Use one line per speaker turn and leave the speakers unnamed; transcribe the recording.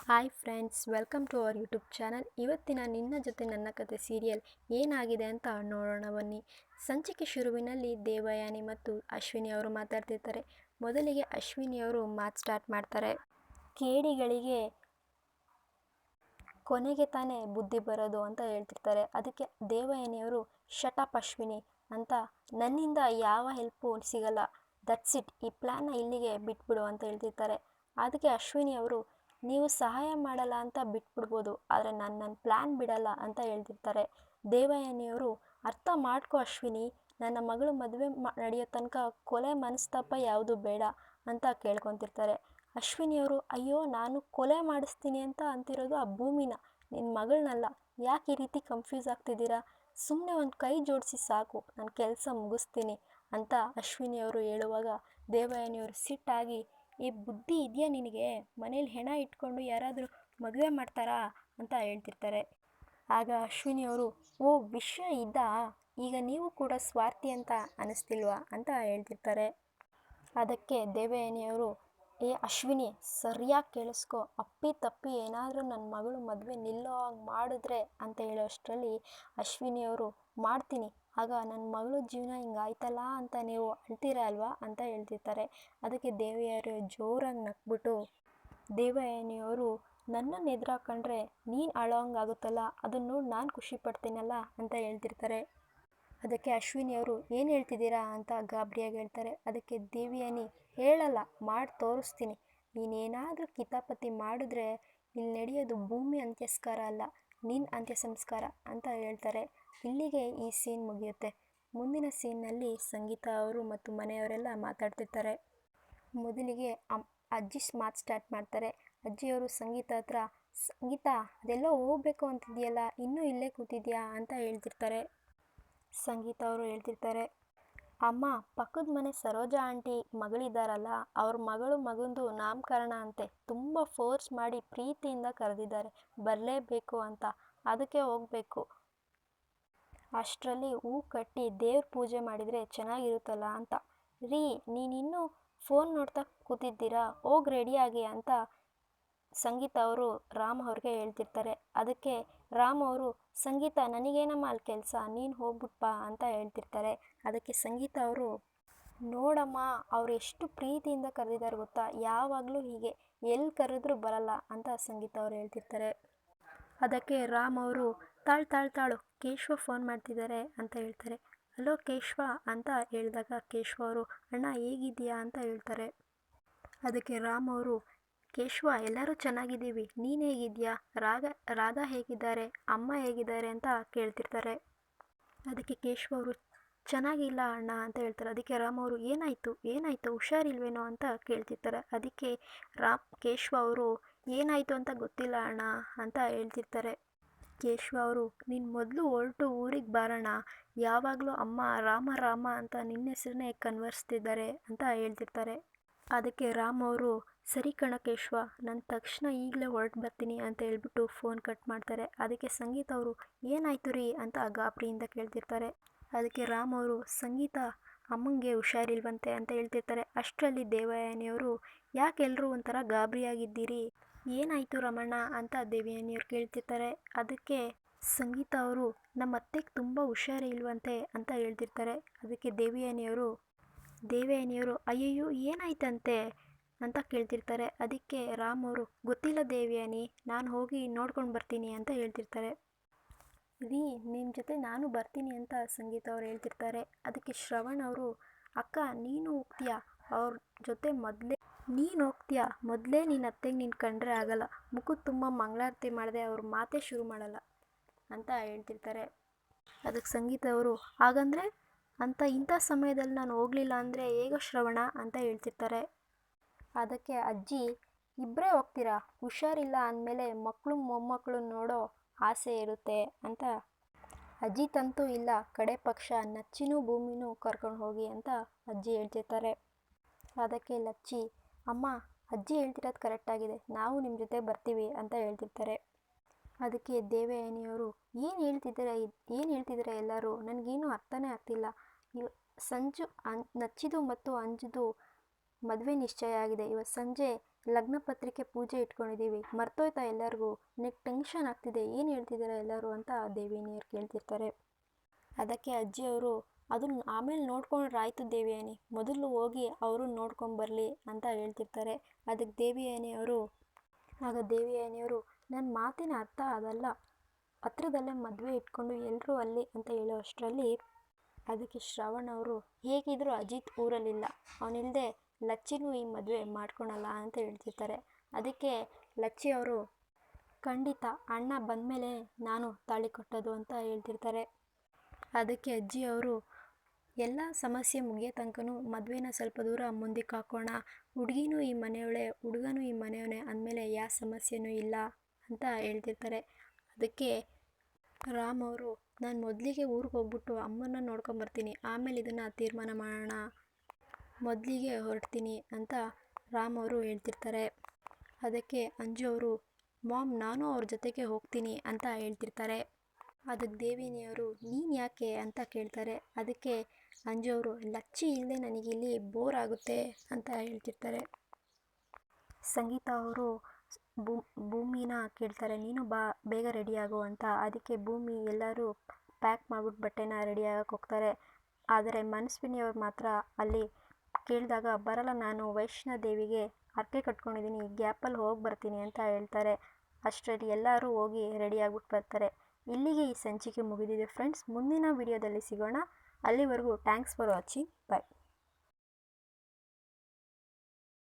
Hi friends, welcome to our YouTube channel. ಇವತ್ತಿನ ನಿನ್ನ ಜೊತೆ ನನ್ನ ಕತೆ ಸೀರಿಯಲ್ ಏನಾಗಿದೆ ಅಂತ ನೋಡೋಣ ಬನ್ನಿ. ಸಂಚಿಕೆ ಶುರುವಿನಲ್ಲಿ ದೇವಯಾನಿ ಮತ್ತು ಅಶ್ವಿನಿ ಅವರು ಮಾತಾಡ್ತಿರ್ತಾರೆ. ಮೊದಲಿಗೆ ಅಶ್ವಿನಿ ಅವರು ಮಾತು ಸ್ಟಾರ್ಟ್ ಮಾಡ್ತಾರೆ. ಕೇಡಿಗಳಿಗೆ ಕೊನೆಗೆ ತಾನೇ ಬುದ್ಧಿ ಬರೋದು ಅಂತ ಹೇಳ್ತಿರ್ತಾರೆ. ಅದಕ್ಕೆ ದೇವಯಾನಿಯವರು ಶಟಪ್ ಅಶ್ವಿನಿ ಅಂತ, ನನ್ನಿಂದ ಯಾವ ಹೆಲ್ಪು ಸಿಗಲ್ಲ, ದಟ್ಸ್ ಇಟ್, ಈ ಪ್ಲ್ಯಾನ್ನ ಇಲ್ಲಿಗೆ ಬಿಟ್ಬಿಡು ಅಂತ ಹೇಳ್ತಿರ್ತಾರೆ. ಅದಕ್ಕೆ ಅಶ್ವಿನಿ ಅವರು, ನೀವು ಸಹಾಯ ಮಾಡಲ್ಲ ಅಂತ ಬಿಟ್ಬಿಡ್ಬೋದು, ಆದರೆ ನನ್ನ ಪ್ಲ್ಯಾನ್ ಬಿಡಲ್ಲ ಅಂತ ಹೇಳ್ತಿರ್ತಾರೆ. ದೇವಯಾನಿಯವರು, ಅರ್ಥ ಮಾಡ್ಕೊ ಅಶ್ವಿನಿ, ನನ್ನ ಮಗಳು ಮದುವೆ ನಡೆಯೋ ತನಕ ಕೊಲೆ ಮನಸ್ತಾಪ ಯಾವುದು ಬೇಡ ಅಂತ ಕೇಳ್ಕೊತಿರ್ತಾರೆ. ಅಶ್ವಿನಿಯವರು, ಅಯ್ಯೋ, ನಾನು ಕೊಲೆ ಮಾಡಿಸ್ತೀನಿ ಅಂತ ಅಂತಿರೋದು ಆ ಭೂಮಿನ, ನಿನ್ನ ಮಗಳನ್ನಲ್ಲ, ಯಾಕೆ ಈ ರೀತಿ ಕನ್ಫ್ಯೂಸ್ ಆಗ್ತಿದ್ದೀರಾ, ಸುಮ್ಮನೆ ಒಂದು ಕೈ ಜೋಡಿಸಿ ಸಾಕು, ನಾನು ಕೆಲಸ ಮುಗಿಸ್ತೀನಿ ಅಂತ ಅಶ್ವಿನಿಯವರು ಹೇಳುವಾಗ ದೇವಯಾನಿಯವರು ಸಿಟ್ಟಾಗಿ, ಈ ಬುದ್ಧಿ ಇದೆಯಾ ನಿನಗೆ, ಮನೇಲಿ ಹೆಣ ಇಟ್ಕೊಂಡು ಯಾರಾದರೂ ಮದುವೆ ಮಾಡ್ತಾರಾ ಅಂತ ಹೇಳ್ತಿರ್ತಾರೆ. ಆಗ ಅಶ್ವಿನಿಯವರು, ಓ ವಿಷಯ ಇದಾ, ಈಗ ನೀವು ಕೂಡ ಸ್ವಾರ್ಥಿ ಅಂತ ಅನ್ನಿಸ್ತಿಲ್ವಾ ಅಂತ ಹೇಳ್ತಿರ್ತಾರೆ. ಅದಕ್ಕೆ ದೇವಯಾನಿಯವರು, ಏ ಅಶ್ವಿನಿ, ಸರಿಯಾಗಿ ಕೇಳಿಸ್ಕೊ, ಅಪ್ಪಿ ತಪ್ಪಿ ಏನಾದರೂ ನನ್ನ ಮಗಳು ಮದುವೆ ನಿಲ್ಲೋ ಹಾಗೆ ಮಾಡಿದ್ರೆ ಅಂತ ಹೇಳೋಷ್ಟರಲ್ಲಿ ಅಶ್ವಿನಿಯವರು, ಮಾಡ್ತೀನಿ, ಆಗ ನನ್ನ ಮಗಳು ಜೀವನ ಹಿಂಗಾಯ್ತಲ್ಲ ಅಂತ ನೀವು ಅಳ್ತೀರ ಅಲ್ವಾ ಅಂತ ಹೇಳ್ತಿರ್ತಾರೆ. ಅದಕ್ಕೆ ದೇವಯಾನಿಯವರು ಜೋರಾಗಿ ನಕ್ಬಿಟ್ಟು, ದೇವಯಾನಿಯವರು, ನನ್ನನ್ನು ಎದುರಾಕೊಂಡ್ರೆ ನೀನು ಅಳೋ ಹಂಗಾಗುತ್ತಲ್ಲ, ಅದನ್ನು ನೋಡಿ ನಾನು ಖುಷಿ ಪಡ್ತೀನಲ್ಲ ಅಂತ ಹೇಳ್ತಿರ್ತಾರೆ. ಅದಕ್ಕೆ ಅಶ್ವಿನಿಯವರು, ಏನು ಹೇಳ್ತಿದ್ದೀರಾ ಅಂತ ಗಾಬರಿಯಾಗಿ ಹೇಳ್ತಾರೆ. ಅದಕ್ಕೆ ದೇವಯಾನಿ, ಹೇಳಲ್ಲ, ಮಾಡಿ ತೋರಿಸ್ತೀನಿ, ನೀನೇನಾದರೂ ಕಿತಾಪತಿ ಮಾಡಿದ್ರೆ ಇಲ್ಲಿ ನಡೆಯೋದು ಭೂಮಿ ಅಂತ್ಯಸ್ಕಾರ ಅಲ್ಲ, ನಿನ್ನ ಅಂತ್ಯ ಸಂಸ್ಕಾರ ಅಂತ ಹೇಳ್ತಾರೆ. ಇಲ್ಲಿಗೆ ಈ ಸೀನ್ ಮುಗಿಯುತ್ತೆ. ಮುಂದಿನ ಸೀನ್ನಲ್ಲಿ ಸಂಗೀತ ಅವರು ಮತ್ತು ಮನೆಯವರೆಲ್ಲ ಮಾತಾಡ್ತಿರ್ತಾರೆ. ಮೊದಲಿಗೆ ಅಜ್ಜಿ ಮಾತು ಸ್ಟಾರ್ಟ್ ಮಾಡ್ತಾರೆ. ಅಜ್ಜಿಯವರು ಸಂಗೀತ ಹತ್ರ, ಸಂಗೀತ, ಅದೆಲ್ಲೋ ಹೋಗ್ಬೇಕು ಅಂತಿದೆಯಲ್ಲ, ಇನ್ನೂ ಇಲ್ಲೇ ಕೂತಿದ್ಯಾ ಅಂತ ಹೇಳ್ತಿರ್ತಾರೆ. ಸಂಗೀತ ಅವರು ಹೇಳ್ತಿರ್ತಾರೆ, ಅಮ್ಮ, ಪಕ್ಕದ ಮನೆ ಸರೋಜಾ ಆಂಟಿ ಮಗಳಿದ್ದಾರಲ್ಲ, ಅವ್ರ ಮಗಂದು ನಾಮಕರಣ ಅಂತೆ, ತುಂಬ ಫೋರ್ಸ್ ಮಾಡಿ ಪ್ರೀತಿಯಿಂದ ಕರೆದಿದ್ದಾರೆ, ಬರಲೇಬೇಕು ಅಂತ, ಅದಕ್ಕೆ ಹೋಗಬೇಕು, ಅಷ್ಟರಲ್ಲಿ ಹೂ ಕಟ್ಟಿ ದೇವ್ರ ಪೂಜೆ ಮಾಡಿದರೆ ಚೆನ್ನಾಗಿರುತ್ತಲ್ಲ ಅಂತ. ರೀ, ನೀನಿನ್ನೂ ಫೋನ್ ನೋಡ್ತಾ ಕೂತಿದ್ದೀರಾ, ಹೋಗಿ ರೆಡಿಯಾಗಿ ಅಂತ ಸಂಗೀತ ಅವರು ರಾಮ್ ಅವ್ರಿಗೆ ಹೇಳ್ತಿರ್ತಾರೆ. ಅದಕ್ಕೆ ರಾಮ್ ಅವರು, ಸಂಗೀತ, ನನಗೇನಮ್ಮ ಅಲ್ಲಿ ಕೆಲಸ, ನೀನು ಹೋಗ್ಬಿಟ್ಬಾ ಅಂತ ಹೇಳ್ತಿರ್ತಾರೆ. ಅದಕ್ಕೆ ಸಂಗೀತ ಅವರು, ನೋಡಮ್ಮ, ಅವ್ರು ಎಷ್ಟು ಪ್ರೀತಿಯಿಂದ ಕರೆದಿದ್ದಾರೆ ಗೊತ್ತಾ, ಯಾವಾಗಲೂ ಹೀಗೆ ಎಲ್ಲಿ ಕರೆದ್ರೂ ಬರಲ್ಲ ಅಂತ ಸಂಗೀತ ಅವರು ಹೇಳ್ತಿರ್ತಾರೆ. ಅದಕ್ಕೆ ರಾಮ್ ಅವರು, ತಾಳು, ಕೇಶವ ಫೋನ್ ಮಾಡ್ತಿದ್ದಾರೆ ಅಂತ ಹೇಳ್ತಾರೆ. ಹಲೋ ಕೇಶವ ಅಂತ ಹೇಳಿದಾಗ ಕೇಶವ ಅವರು, ಅಣ್ಣ ಹೇಗಿದ್ದೀಯಾ ಅಂತ ಹೇಳ್ತಾರೆ. ಅದಕ್ಕೆ ರಾಮ್ ಅವರು, ಕೇಶವ, ಎಲ್ಲರೂ ಚೆನ್ನಾಗಿದ್ದೀವಿ, ನೀನು ಹೇಗಿದ್ದೀಯಾ, ರಾಧಾ ಹೇಗಿದ್ದಾರೆ, ಅಮ್ಮ ಹೇಗಿದ್ದಾರೆ ಅಂತ ಕೇಳ್ತಿರ್ತಾರೆ. ಅದಕ್ಕೆ ಕೇಶವ ಅವರು, ಚೆನ್ನಾಗಿಲ್ಲ ಅಣ್ಣ ಅಂತ ಹೇಳ್ತಾರೆ. ಅದಕ್ಕೆ ರಾಮ್ ಅವರು, ಏನಾಯಿತು ಹುಷಾರಿಲ್ವೇನೋ ಅಂತ ಕೇಳ್ತಿರ್ತಾರೆ. ಅದಕ್ಕೆ ಕೇಶವ ಅವರು, ಏನಾಯಿತು ಅಂತ ಗೊತ್ತಿಲ್ಲ ಅಣ್ಣ ಅಂತ ಹೇಳ್ತಿರ್ತಾರೆ. ಕೇಶವ ಅವರು, ನೀನು ಮೊದಲು ಹೊರಟು ಊರಿಗೆ ಬಾರಣ್ಣ, ಯಾವಾಗಲೂ ಅಮ್ಮ ರಾಮ ಅಂತ ನಿನ್ನ ಹೆಸರನ್ನೇ ಕನ್ವರ್ಸ್ತಿದ್ದಾರೆ ಅಂತ ಹೇಳ್ತಿರ್ತಾರೆ. ಅದಕ್ಕೆ ರಾಮ್ ಅವರು, ಸರಿ ಕಣ ಕೇಶವ, ನಾನು ತಕ್ಷಣ ಈಗಲೇ ಹೊರಟು ಬರ್ತೀನಿ ಅಂತ ಹೇಳ್ಬಿಟ್ಟು ಫೋನ್ ಕಟ್ ಮಾಡ್ತಾರೆ. ಅದಕ್ಕೆ ಸಂಗೀತ ಅವರು, ಏನಾಯ್ತು ರೀ ಅಂತ ಗಾಬರಿಯಿಂದ ಕೇಳ್ತಿರ್ತಾರೆ. ಅದಕ್ಕೆ ರಾಮ್ ಅವರು, ಸಂಗೀತ, ಅಮ್ಮಂಗೆ ಹುಷಾರಿಲ್ವಂತೆ ಅಂತ ಹೇಳ್ತಿರ್ತಾರೆ. ಅಷ್ಟರಲ್ಲಿ ದೇವಯಾನಿಯವರು, ಯಾಕೆಲ್ಲರೂ ಒಂಥರ ಗಾಬರಿಯಾಗಿದ್ದೀರಿ, ಏನಾಯಿತು ರಮಣ್ಣ ಅಂತ ದೇವಯಾನಿಯವರು ಕೇಳ್ತಿರ್ತಾರೆ. ಅದಕ್ಕೆ ಸಂಗೀತ ಅವರು, ನಮ್ಮ ಅತ್ತೆಗೆ ತುಂಬ ಹುಷಾರೇ ಇಲ್ವಂತೆ ಅಂತ ಹೇಳ್ತಿರ್ತಾರೆ. ಅದಕ್ಕೆ ದೇವಯಾನಿಯವರು, ಅಯ್ಯಯ್ಯೋ ಏನಾಯ್ತಂತೆ ಅಂತ ಕೇಳ್ತಿರ್ತಾರೆ. ಅದಕ್ಕೆ ರಾಮ್ ಅವರು, ಗೊತ್ತಿಲ್ಲ ದೇವಯಾನಿ, ನಾನು ಹೋಗಿ ನೋಡ್ಕೊಂಡು ಬರ್ತೀನಿ ಅಂತ ಹೇಳ್ತಿರ್ತಾರೆ. ರೀ, ನಿಮ್ಮ ಜೊತೆ ನಾನು ಬರ್ತೀನಿ ಅಂತ ಸಂಗೀತ ಅವ್ರು ಹೇಳ್ತಿರ್ತಾರೆ. ಅದಕ್ಕೆ ಶ್ರವಣ್ ಅವರು, ಅಕ್ಕ ನೀನು ಹೋಗ್ತೀಯಾ, ಅವ್ರ ಜೊತೆ ಮೊದಲೇ ನಿನ್ನ ಅತ್ತೆಗೆ ನೀನು ಕಂಡ್ರೆ ಆಗಲ್ಲ, ಮುಖದ ತುಂಬ ಮಂಗಳಾರತಿ ಮಾಡದೆ ಅವ್ರ ಮಾತೇ ಶುರು ಮಾಡಲ್ಲ ಅಂತ ಹೇಳ್ತಿರ್ತಾರೆ. ಅದಕ್ಕೆ ಸಂಗೀತ ಅವರು, ಹಾಗಂದರೆ ಅಂತ ಇಂಥ ಸಮಯದಲ್ಲಿ ನಾನು ಹೋಗಲಿಲ್ಲ ಅಂದರೆ ಹೇಗೋ ಶ್ರವಣ ಅಂತ ಹೇಳ್ತಿರ್ತಾರೆ. ಅದಕ್ಕೆ ಅಜ್ಜಿ, ಇಬ್ಬರೇ ಹೋಗ್ತೀರಾ, ಹುಷಾರಿಲ್ಲ ಅಂದಮೇಲೆ ಮಕ್ಕಳು ಮೊಮ್ಮಕ್ಕಳು ನೋಡೋ ಆಸೆ ಇರುತ್ತೆ ಅಂತ, ಅಜ್ಜಿ ತಂತೂ ಇಲ್ಲ, ಕಡೆ ಪಕ್ಷ ನಚ್ಚಿನೂ ಭೂಮಿನೂ ಕರ್ಕೊಂಡು ಹೋಗಿ ಅಂತ ಅಜ್ಜಿ ಹೇಳ್ತಿರ್ತಾರೆ. ಅದಕ್ಕೆ ಲಚ್ಚಿ, ಅಮ್ಮ, ಅಜ್ಜಿ ಹೇಳ್ತಿರೋದು ಕರೆಕ್ಟಾಗಿದೆ, ನಾವು ನಿಮ್ಮ ಜೊತೆ ಬರ್ತೀವಿ ಅಂತ ಹೇಳ್ತಿರ್ತಾರೆ. ಅದಕ್ಕೆ ದೇವಯಾನಿಯವರು, ಏನು ಹೇಳ್ತಿದ್ದೀರಾ ಎಲ್ಲರೂ, ನನಗೇನು ಅರ್ಥನೇ ಆಗ್ತಿಲ್ಲ, ನಚ್ಚಿದು ಮತ್ತು ಅಂಜುದು ಮದುವೆ ನಿಶ್ಚಯ ಆಗಿದೆ, ಇವತ್ತು ಸಂಜೆ ಲಗ್ನ ಪತ್ರಿಕೆ ಪೂಜೆ ಇಟ್ಕೊಂಡಿದ್ದೀವಿ, ಮರ್ತೋಯ್ತಾ ಎಲ್ಲರಿಗೂ? ನನಗೆ ಟೆನ್ಷನ್ ಆಗ್ತಿದೆ, ಏನು ಹೇಳ್ತಿದ್ದಾರೆ ಎಲ್ಲರೂ ಅಂತ ದೇವಿಯನಿಯರು ಕೇಳ್ತಿರ್ತಾರೆ. ಅದಕ್ಕೆ ಅಜ್ಜಿಯವರು, ಅದನ್ನ ಆಮೇಲೆ ನೋಡ್ಕೊಂಡ್ರೆ ಆಯಿತು ದೇವಿಯನಿ, ಮೊದಲು ಹೋಗಿ ಅವರು ನೋಡ್ಕೊಂಬರಲಿ ಅಂತ ಹೇಳ್ತಿರ್ತಾರೆ. ಅದಕ್ಕೆ ದೇವಿಯನಿಯವರು ನನ್ನ ಮಾತಿನ ಅರ್ಥ ಅದಲ್ಲ, ಹತ್ರದಲ್ಲೇ ಮದುವೆ ಇಟ್ಕೊಂಡು ಎಲ್ಲರೂ ಅಲ್ಲಿ ಅಂತ ಹೇಳೋ ಅಷ್ಟರಲ್ಲಿ ಅದಕ್ಕೆ ಶ್ರವಣ್ ಅವರು, ಹೇಗಿದ್ರು ಅಜಿತ್ ಊರಲ್ಲಿಲ್ಲ, ಅವನಿಲ್ಲದೆ ಲಚ್ಚಿನೂ ಈ ಮದುವೆ ಮಾಡ್ಕೊಳಲ್ಲ ಅಂತ ಹೇಳ್ತಿರ್ತಾರೆ. ಅದಕ್ಕೆ ಲಚ್ಚಿ ಅವರು, ಖಂಡಿತ ಅಣ್ಣ ಬಂದಮೇಲೆ ನಾನು ತಾಳಿ ಕಟ್ಟೋದು ಅಂತ ಹೇಳ್ತಿರ್ತಾರೆ. ಅದಕ್ಕೆ ಅಜ್ಜಿಯವರು, ಎಲ್ಲ ಸಮಸ್ಯೆ ಮುಗಿಯೋ ತನಕನೂ ಮದುವೆನ ಸ್ವಲ್ಪ ದೂರ ಮುಂದಕ್ಕೆ ಹಾಕೋಣ, ಹುಡುಗಿನೂ ಈ ಮನೆಯವಳೆ, ಹುಡುಗನೂ ಈ ಮನೆಯವನೇ ಅಂದಮೇಲೆ ಯಾವ ಸಮಸ್ಯೆನೂ ಇಲ್ಲ ಅಂತ ಹೇಳ್ತಿರ್ತಾರೆ. ಅದಕ್ಕೆ ರಾಮ್ ಅವರು, ನಾನು ಮೊದಲಿಗೆ ಊರಿಗೆ ಹೋಗ್ಬಿಟ್ಟು ಅಮ್ಮನ ನೋಡ್ಕೊಂಬರ್ತೀನಿ, ಆಮೇಲೆ ಇದನ್ನು ತೀರ್ಮಾನ ಮಾಡೋಣ, ಮೊದಲಿಗೆ ಹೊರಡ್ತೀನಿ ಅಂತ ರಾಮ್ ಅವರು ಹೇಳ್ತಿರ್ತಾರೆ. ಅದಕ್ಕೆ ಅಂಜು ಅವರು, ಮಾಮ್ ನಾನು ಅವ್ರ ಜೊತೆಗೆ ಹೋಗ್ತೀನಿ ಅಂತ ಹೇಳ್ತಿರ್ತಾರೆ. ಅದಕ್ಕೆ ದೇವಿನಿಯವರು, ನೀನು ಯಾಕೆ ಅಂತ ಕೇಳ್ತಾರೆ. ಅದಕ್ಕೆ ಅಂಜು ಅವರು, ಲಚ್ಚಿ ಇಲ್ಲದೆ ನನಗಿಲ್ಲಿ ಬೋರ್ ಆಗುತ್ತೆ ಅಂತ ಹೇಳ್ತಿರ್ತಾರೆ. ಸಂಗೀತ ಅವರು ಭೂಮಿನ ಕೇಳ್ತಾರೆ, ನೀನು ಬಾ ಬೇಗ ರೆಡಿಯಾಗು ಅಂತ. ಅದಕ್ಕೆ ಭೂಮಿ ಎಲ್ಲರೂ ಪ್ಯಾಕ್ ಮಾಡ್ಬಿಟ್ಟು ಬಟ್ಟೆನ ರೆಡಿಯಾಗಕ್ಕೆ ಹೋಗ್ತಾರೆ. ಆದರೆ ಮನಸ್ವಿನಿಯವ್ರು ಮಾತ್ರ ಅಲ್ಲಿ ಕೇಳಿದಾಗ, ಬರಲ್ಲ, ನಾನು ವೈಷ್ಣೋದೇವಿಗೆ ಹರಕೆ ಕಟ್ಕೊಂಡಿದ್ದೀನಿ, ಗ್ಯಾಪಲ್ಲಿ ಹೋಗಿ ಬರ್ತೀನಿ ಅಂತ ಹೇಳ್ತಾರೆ. ಅಷ್ಟರಲ್ಲಿ ಎಲ್ಲರೂ ಹೋಗಿ ರೆಡಿಯಾಗ್ಬಿಟ್ಟು ಬರ್ತಾರೆ. ಇಲ್ಲಿಗೆ ಈ ಸಂಚಿಕೆ ಮುಗಿದಿದೆ ಫ್ರೆಂಡ್ಸ್. ಮುಂದಿನ ವಿಡಿಯೋದಲ್ಲಿ ಸಿಗೋಣ. ಅಲ್ಲಿವರೆಗೂ ಥ್ಯಾಂಕ್ಸ್ ಫಾರ್ ವಾಚಿಂಗ್. ಬಾಯ್.